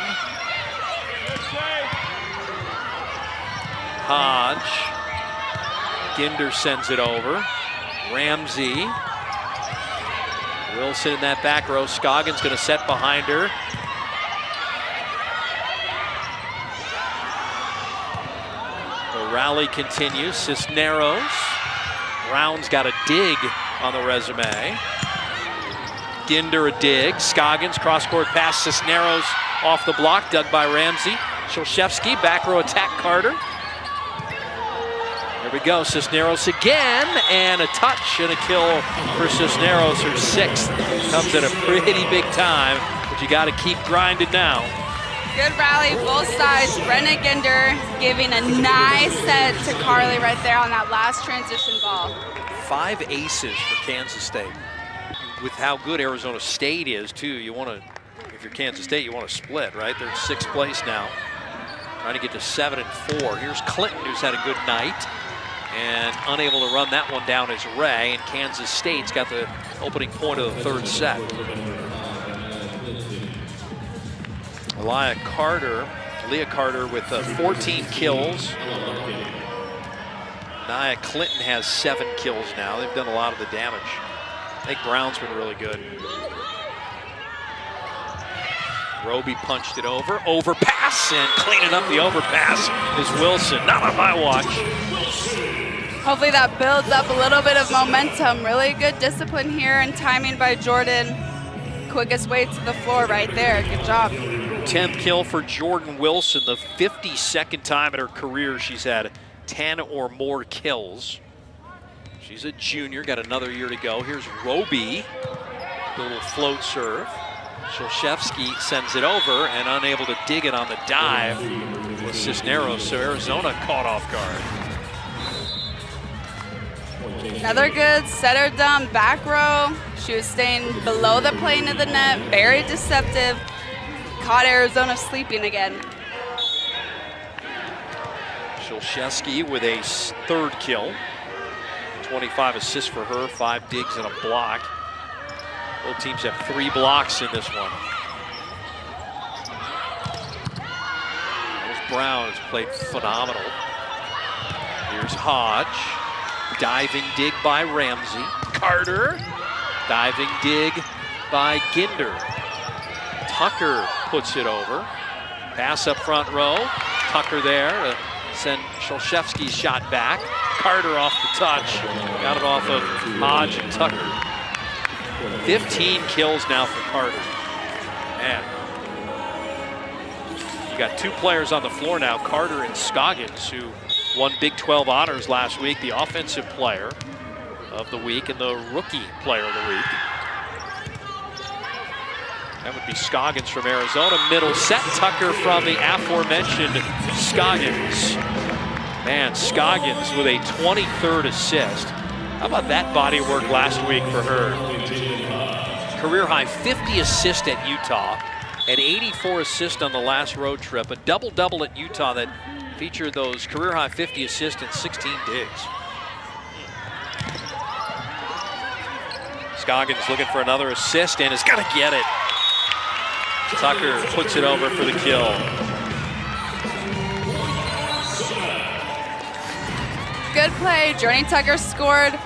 Hodge. Ginder sends it over. Ramsey. Wilson in that back row. Scoggins going to set behind her. The rally continues. Cisneros. Brown's got a dig on the resume. Ginder a dig. Scoggins cross-court pass. Cisneros off the block, dug by Ramsey. Sholshevsky, back row attack Carter. There we go, Cisneros again, and a touch and a kill for Cisneros, her 6th. Comes at a pretty big time, but you got to keep grinding now. Good rally, both sides. Brenna Ginder giving a nice set to Carly right there on that last transition ball. 5 aces for Kansas State. With how good Arizona State is, too, you want to, if you're Kansas State, you want to split, right? They're in 6th place now, trying to get to 7 and 4. Here's Clinton, who's had a good night, and unable to run that one down is Ray, and Kansas State's got the opening point of the 3rd set. Leah Carter with 14 kills. Nia Clinton has 7 kills now. They've done a lot of the damage. I think Brown's been really good. Roby punched it over. Overpass, and cleaning up the overpass is Wilson. Not on my watch. Hopefully that builds up a little bit of momentum. Really good discipline here and timing by Jordan. Quickest way to the floor right there. Good job. 10th kill for Jordan Wilson, the 52nd time in her career she's had 10 or more kills. She's a junior, got another year to go. Here's Roby, the little float serve. Sholshevsky sends it over and unable to dig it on the dive with Cisneros, so Arizona caught off guard. Another good setter dump back row. She was staying below the plane of the net, very deceptive. Caught Arizona sleeping again. Sholshevsky with a 3rd kill. 25 assists for her, 5 digs and a block. Both teams have 3 blocks in this one. Brown has played phenomenal. Here's Hodge. Diving dig by Ramsey. Carter. Diving dig by Ginder. Tucker puts it over. Pass up front row. Tucker there to send Sholshevsky's shot back. Carter off the touch. Got it off of Hodge and Tucker. 15 kills now for Carter. Man. You got 2 players on the floor now, Carter and Scoggins, who won Big 12 honors last week, the offensive player of the week and the rookie player of the week. That would be Scoggins from Arizona. Middle set, Tucker from the aforementioned Scoggins. Man, Scoggins with a 23rd assist. How about that body work last week for her? Career high 50 assists at Utah and 84 assists on the last road trip. A double-double at Utah that featured those career high 50 assists and 16 digs. Scoggins looking for another assist and is gonna get it. Tucker puts it over for the kill. Good play. Journey Tucker scored.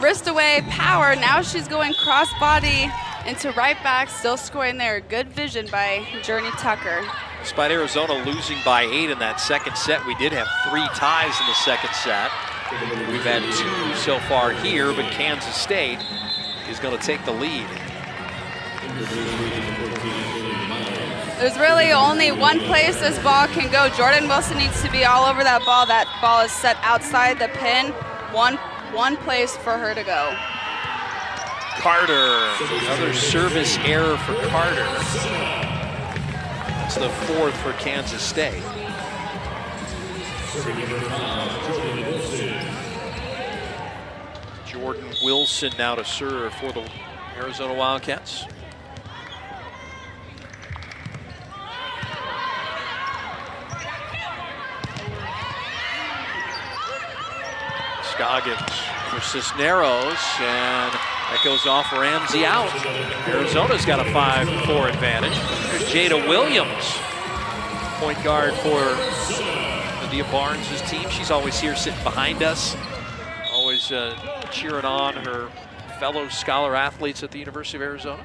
Wrist away, power. Now she's going cross-body into right back, still scoring there. Good vision by Journey Tucker. Despite Arizona losing by 8 in that second set, we did have 3 ties in the second set. We've had 2 so far here, but Kansas State is going to take the lead. There's really only one place this ball can go. Jordan Wilson needs to be all over that ball. That ball is set outside the pin. One place for her to go. Carter, another service error for Carter. That's the 4th for Kansas State. Jordan Wilson now to serve for the Arizona Wildcats. Scoggins for Cisneros, and that goes off Ramsey out. Arizona's got a 5-4 advantage. There's Jada Williams, point guard for Medea Barnes' team. She's always here sitting behind us, always cheering on her fellow scholar athletes at the University of Arizona.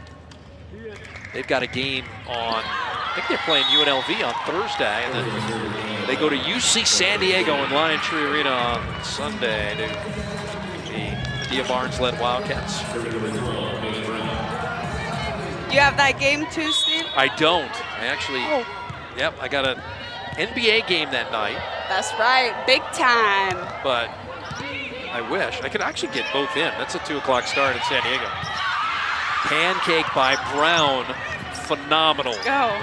They've got a game on, I think they're playing UNLV on Thursday, and then they go to UC San Diego in Lion Tree Arena on Sunday to the Medea Barnes-led Wildcats. You have that game too, Steve? I don't. I actually, yep, I got an NBA game that night. That's right, big time. But I wish. I could actually get both in. That's a 2 o'clock start in San Diego. Pancake by Brown, phenomenal. Go.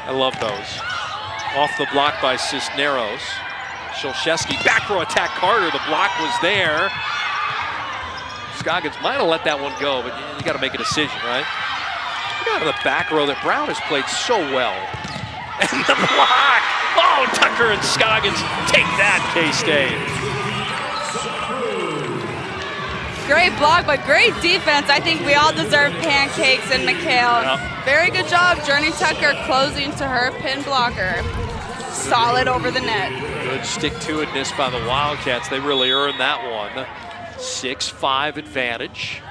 I love those. Off the block by Cisneros. Sholszewski, back row attack Carter. The block was there. Scoggins might have let that one go, but you got to make a decision, right? Look out of the back row that Brown has played so well. And the block! Oh, Tucker and Scoggins, take that, K-State. Great block, but great defense. I think we all deserve pancakes in McHale. Yep. Very good job, Journey Tucker closing to her pin blocker. Solid over the net. Good stick-to-itness by the Wildcats. They really earned that one. 6-5 advantage.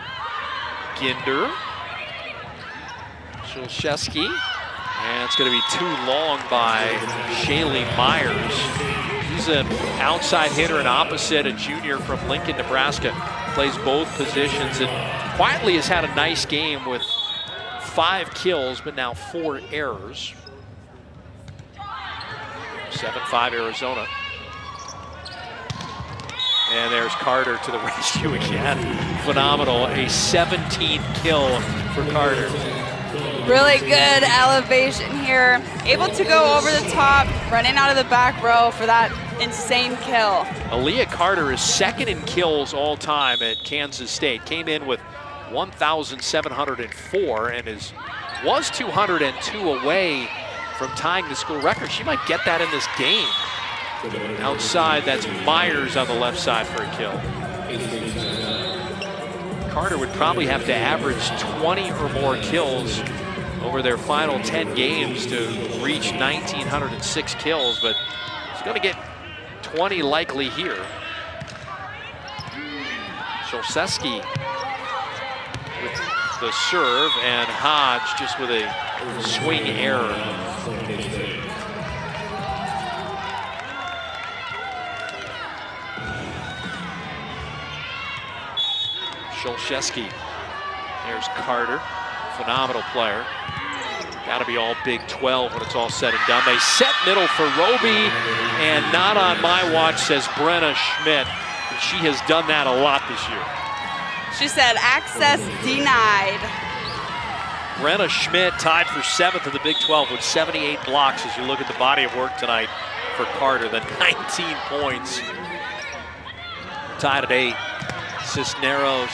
Ginder. Sholszewski. And it's going to be too long by Shaylee Myers. She's an outside hitter and opposite, a junior from Lincoln, Nebraska. Plays both positions and quietly has had a nice game with 5 kills, but now 4 errors. 7-5 Arizona. And there's Carter to the rescue again. Phenomenal, a 17th kill for Carter. Really good elevation here. Able to go over the top, running out of the back row for that insane kill. Aaliyah Carter is 2nd in kills all time at Kansas State. Came in with 1,704 and was 202 away from tying the school record. She might get that in this game. Outside, that's Myers on the left side for a kill. Carter would probably have to average 20 or more kills over their final 10 games to reach 1,906 kills, but she's going to get 20 likely here. Sholszewski with the serve, and Hodge just with a swing error. Sholszewski. There's Carter, phenomenal player. Got to be all Big 12 when it's all said and done. They set middle for Roby, and not on my watch, says Brenna Schmidt. And she has done that a lot this year. She said, access denied. Brenna Schmidt tied for 7th in the Big 12 with 78 blocks as you look at the body of work tonight for Carter. The 19 points. Tied at 8. Cisneros.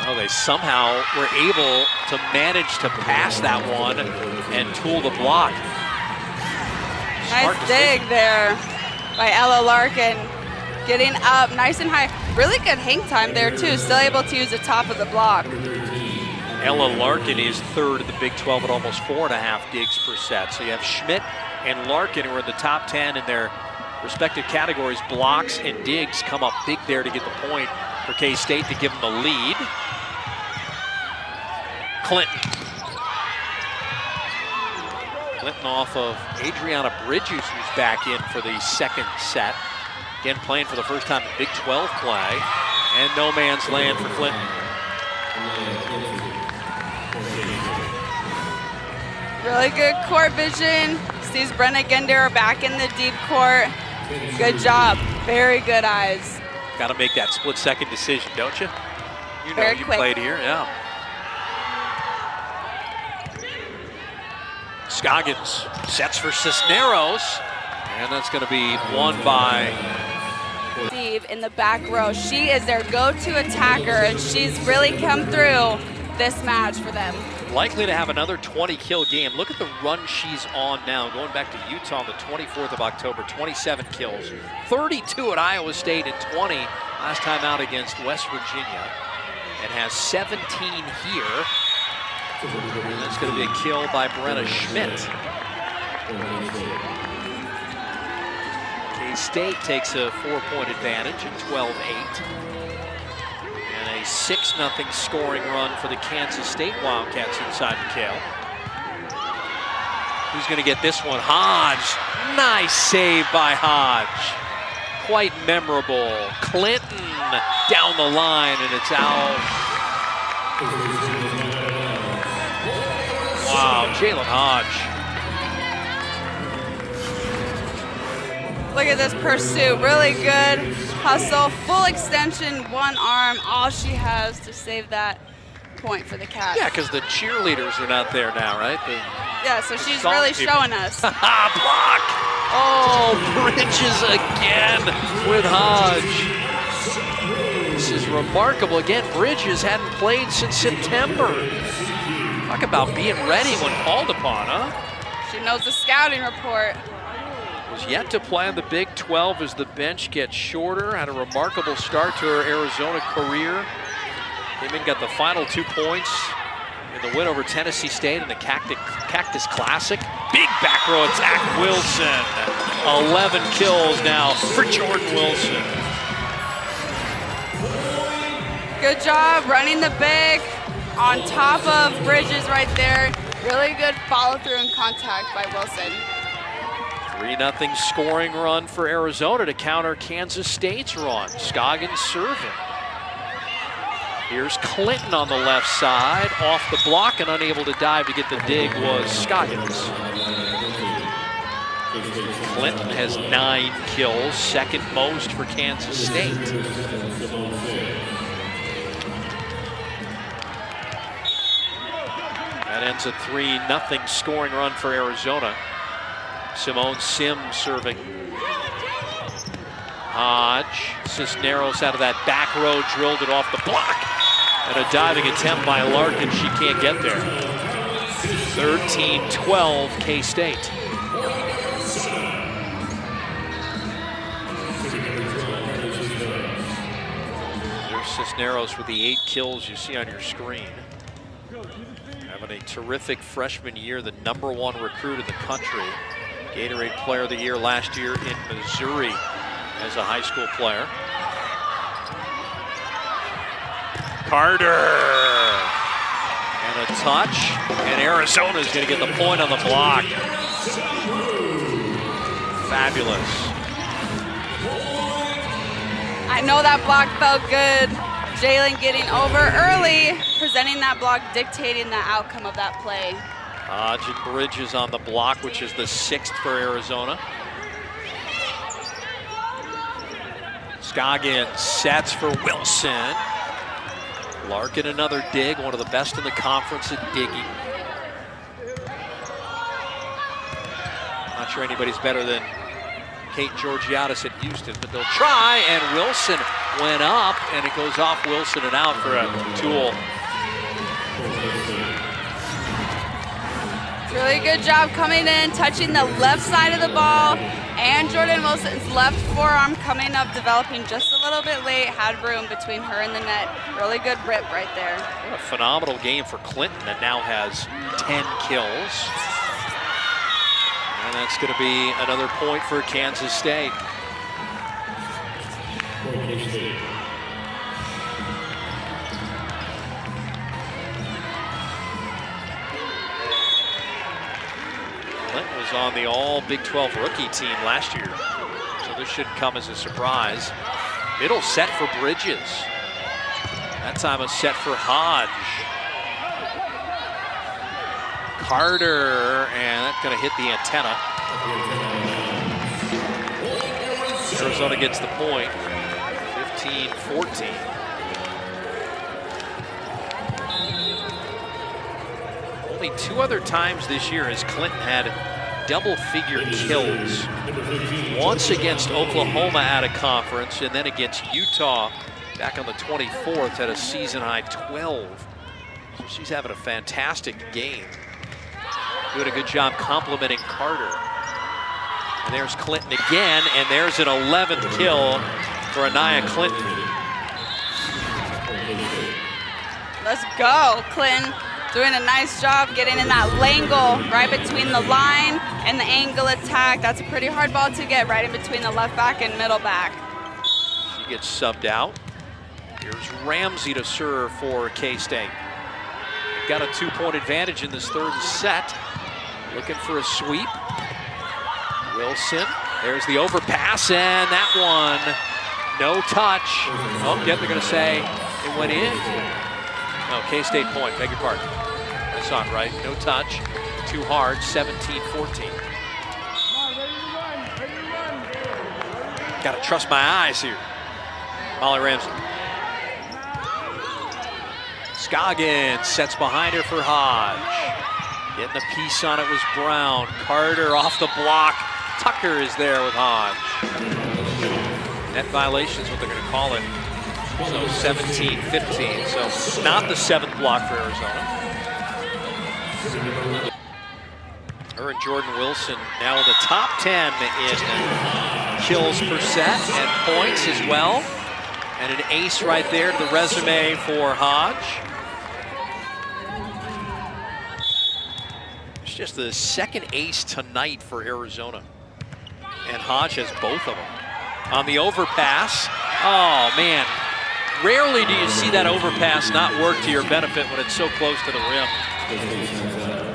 Oh, they somehow were able to manage to pass that one and tool the block. Nice dig there by Ella Larkin. Getting up nice and high. Really good hang time there too. Still able to use the top of the block. Ella Larkin is 3rd in the Big 12 at almost 4.5 digs per set. So you have Schmidt and Larkin who are in the top 10 in their respective categories. Blocks and digs come up big there to get the point for K-State to give them the lead. Clinton. Clinton off of Adriana Bridges, who's back in for the 2nd set. Again, playing for the first time in Big 12 play. And no man's land for Clinton. Really good court vision. Sees Brenna Ginder back in the deep court. Good job. Very good eyes. Got to make that split-second decision, don't you? You know, Very you quick. played here, yeah. Scoggins sets for Cisneros, and that's going to be won by Steve in the back row. She is their go-to attacker, and she's really come through this match for them. Likely to have another 20-kill game. Look at the run she's on now. Going back to Utah on the 24th of October, 27 kills. 32 at Iowa State and 20 last time out against West Virginia. And has 17 here. And that's going to be a kill by Brenna Schmidt. K-State takes a 4-point advantage at 12-8. And a 6-0 scoring run for the Kansas State Wildcats inside McHale. Who's going to get this one? Hodge. Nice save by Hodge. Quite memorable. Clinton down the line, and it's out. Wow, Jalen Hodge. Look at this pursuit, really good hustle, full extension, one arm, all she has to save that point for the Cats. Yeah, because the cheerleaders are not there now, right? Yeah, so she's really showing us. Block! Oh, Bridges again with Hodge. This is remarkable. Again, Bridges hadn't played since September. Talk about being ready when called upon, huh? She knows the scouting report. Was yet to play in the Big 12 as the bench gets shorter. Had a remarkable start to her Arizona career. Came in, got the final 2 points in the win over Tennessee State in the Cactus Classic. Big back row attack, Wilson. 11 kills now for Jordan Wilson. Good job running the big on top of Bridges right there. Really good follow through and contact by Wilson. 3-0 scoring run for Arizona to counter Kansas State's run. Scoggins serving. Here's Clinton on the left side, off the block and unable to dive to get the dig was Scoggins. Clinton has 9 kills, second most for Kansas State. That ends a 3-0 scoring run for Arizona. Simone Sims serving. Hodge, Cisneros out of that back row, drilled it off the block. And a diving attempt by Larkin, she can't get there. 13-12 K-State. There's Cisneros with the 8 kills you see on your screen. Having a terrific freshman year, the #1 recruit in the country. Gatorade Player of the Year last year in Missouri as a high school player. Carter. And a touch. And Arizona's going to get the point on the block. Fabulous. I know that block felt good. Jalen getting over early, presenting that block, dictating the outcome of that play. Hodge and Bridges on the block, which is the 6th for Arizona. Scoggins sets for Wilson. Larkin another dig, one of the best in the conference at digging. Not sure anybody's better than Kate Georgiadis at Houston, but they'll try, and Wilson went up, and it goes off Wilson and out for a tool. Really good job coming in, touching the left side of the ball, and Jordan Wilson's left forearm coming up, developing just a little bit late, had room between her and the net. Really good rip right there. What a phenomenal game for Clinton that now has 10 kills. And that's going to be another point for Kansas State. Clinton was on the all Big 12 rookie team last year, so this shouldn't come as a surprise. Middle set for Bridges. That time a set for Hodge. Carter, and that's going to hit the antenna. Arizona gets the point, 15-14. Only 2 other times this year has Clinton had double-figure kills. Once against Oklahoma at a conference, and then against Utah back on the 24th at a season-high 12. So she's having a fantastic game. Doing a good job complimenting Carter. And there's Clinton again, and there's an 11th kill for Anaya Clinton. Let's go, Clinton. Doing a nice job getting in that langle right between the line and the angle attack. That's a pretty hard ball to get right in between the left back and middle back. She gets subbed out. Here's Ramsey to serve for K-State. Got a 2-point advantage in this third set. Looking for a sweep. Wilson, there's the overpass, and that one, no touch. Oh, yeah, they're gonna say it went in. No, K-State point, beg your pardon. I saw it right, no touch, too hard, 17-14. Gotta trust my eyes here. Molly Ramsey. Scoggins sets behind her for Hodge. Getting the piece on it was Brown. Carter off the block. Tucker is there with Hodge. Net violation is what they're going to call it. So 17-15. So not the 7th block for Arizona. Her and Jordan Wilson now in the top 10 in kills per set and points as well. And an ace right there to the resume for Hodge. It's just the 2nd ace tonight for Arizona. And Hodge has both of them. On the overpass, oh man, rarely do you see that overpass not work to your benefit when it's so close to the rim.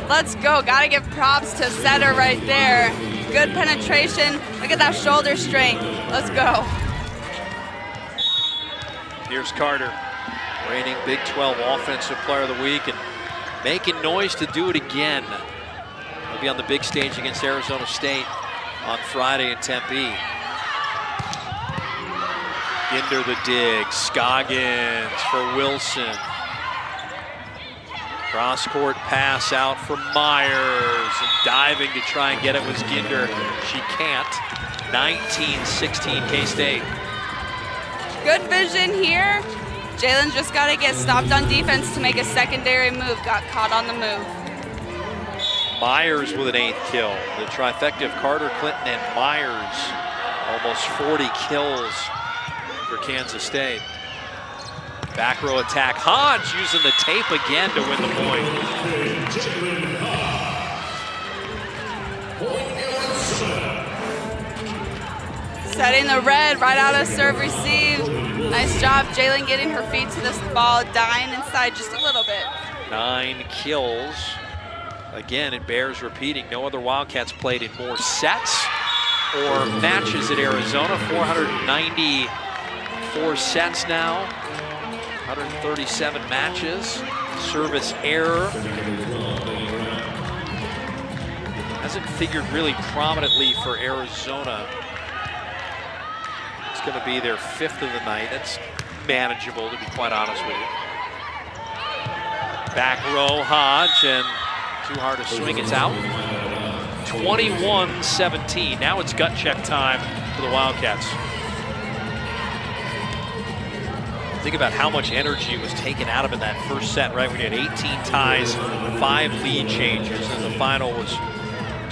Let's go, gotta give props to setter right there. Good penetration, look at that shoulder strength. Let's go. Here's Carter, reigning Big 12 Offensive Player of the Week and making noise to do it again. He'll be on the big stage against Arizona State on Friday in Tempe. Ginder the dig, Scoggins for Wilson. Cross-court pass out for Myers, and diving to try and get it was Ginder. She can't. 19-16 K-State. Good vision here. Jalen just got to get stopped on defense to make a secondary move. Got caught on the move. Myers with an 8th kill. The trifecta of Carter, Clinton, and Myers. Almost 40 kills for Kansas State. Back row attack. Hodge using the tape again to win the point. Setting the red right out of serve receive. Nice job, Jalen, getting her feet to this ball, dying inside just a little bit. 9 kills. Again, it bears repeating. No other Wildcats played in more sets or matches at Arizona. 494 sets now. 137 matches. Service error hasn't figured really prominently for Arizona. It's going to be their 5th of the night. That's manageable, to be quite honest with you. Back row, Hodge, and too hard to swing. It's out. 21-17. Now it's gut check time for the Wildcats. Think about how much energy was taken out of in that first set, right? When you had 18 ties, 5 lead changes, and the final was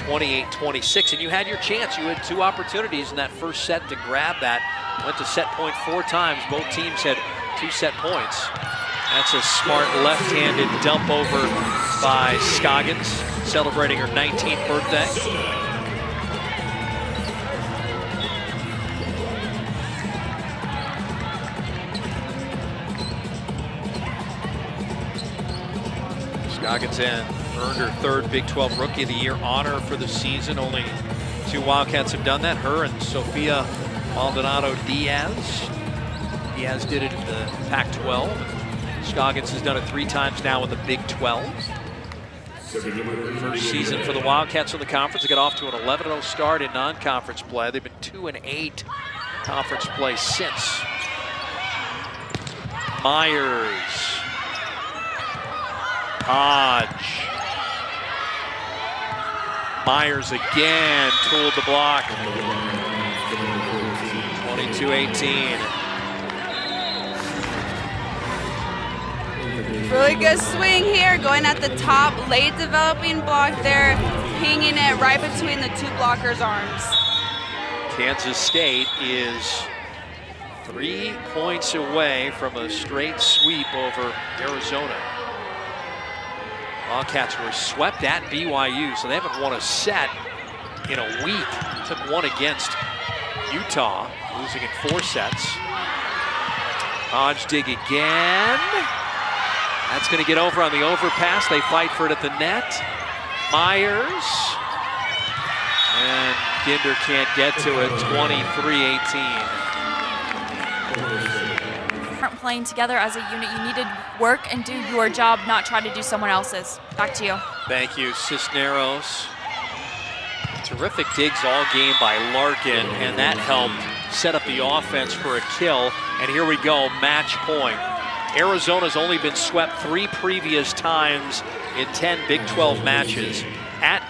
28-26. And you had your chance. You had 2 opportunities in that first set to grab that. Went to set point 4 times. Both teams had 2 set points. That's a smart left-handed dump over by Scoggins, celebrating her 19th birthday. Scoggins earned her 3rd Big 12 Rookie of the Year honor for the season. Only 2 Wildcats have done that, her and Sofia Maldonado Diaz. Diaz did it in the Pac-12. Scoggins has done it 3 times now in the Big 12. First season for the Wildcats in the conference. They got off to an 11-0 start in non-conference play. They've been 2-8 conference play since. Myers. Hodge. Myers again tooled the block. 22-18. Really good swing here, going at the top, late developing block there, pinging it right between the two blockers' arms. Kansas State is 3 points away from a straight sweep over Arizona. Wildcats were swept at BYU, so they haven't won a set in a week. Took one against Utah, losing in 4 sets. Hodge dig again. That's going to get over on the overpass. They fight for it at the net. Myers. And Ginder can't get to it. 23-18. Aren't playing together as a unit. You need to work and do your job, not try to do someone else's. Back to you. Thank you, Cisneros. Terrific digs all game by Larkin, and that helped set up the offense for a kill. And here we go, match point. Arizona's only been swept 3 previous times in 10 Big 12 matches. At